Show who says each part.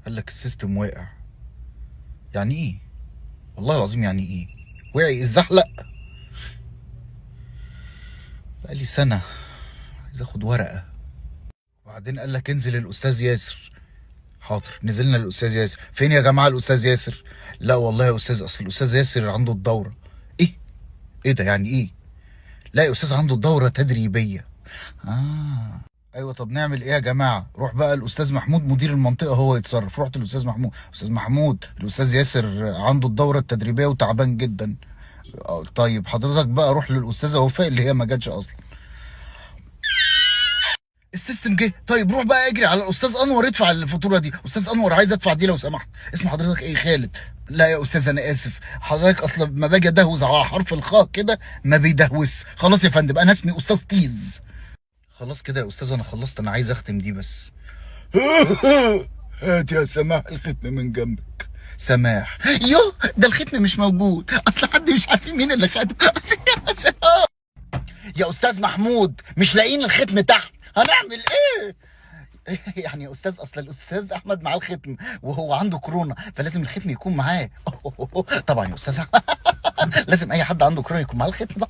Speaker 1: قال لك السيستم واقع. يعني ايه؟ والله العظيم يعني ايه؟ وقع اتزحلق؟ بقالي سنة عايز اخد ورقة. وبعدين قال لك انزل الاستاذ ياسر. حاضر، نزلنا الاستاذ ياسر. فين يا جماعة الاستاذ ياسر؟ لا والله يا استاذ، اصل الاستاذ ياسر عنده الدورة. ايه؟ ايه ده يعني ايه؟ لا يا استاذ، عنده دورة تدريبية. اه ايوه، طب نعمل ايه يا جماعه؟ روح بقى الاستاذ محمود مدير المنطقه هو يتصرف. رحت الاستاذ محمود، استاذ محمود الاستاذ ياسر عنده الدوره التدريبيه وتعبان جدا. طيب حضرتك بقى روح للاستاذه وفاء اللي هي ما جاتش اصلا. السيستم جه. طيب روح بقى اجري على الاستاذ انور ادفع الفاتوره دي. استاذ انور عايز ادفع دي لو سمحت. اسم حضرتك ايه؟ خالد. لا يا استاذ انا اسف، حضرتك اصلا ما باجي ادهوز على حرف الخاء كده ما بيدهوس. خلاص يا فندم، انا اسمي استاذ تيز. خلاص كده يا استاذ انا خلصت، انا عايز اختم دي بس. هات يا سماح الختم من جنبك. سماح؟ يوه ده الختم مش موجود، اصل حد مش عارفين مين اللي خده. يا استاذ محمود مش لاقيين الختم تحت، هنعمل ايه؟ يعني يا استاذ اصل الاستاذ احمد معاه الختم وهو عنده كورونا، فلازم الختم يكون معاه. طبعا يا استاذ. لازم اي حد عنده كورونا يكون معاه الختم.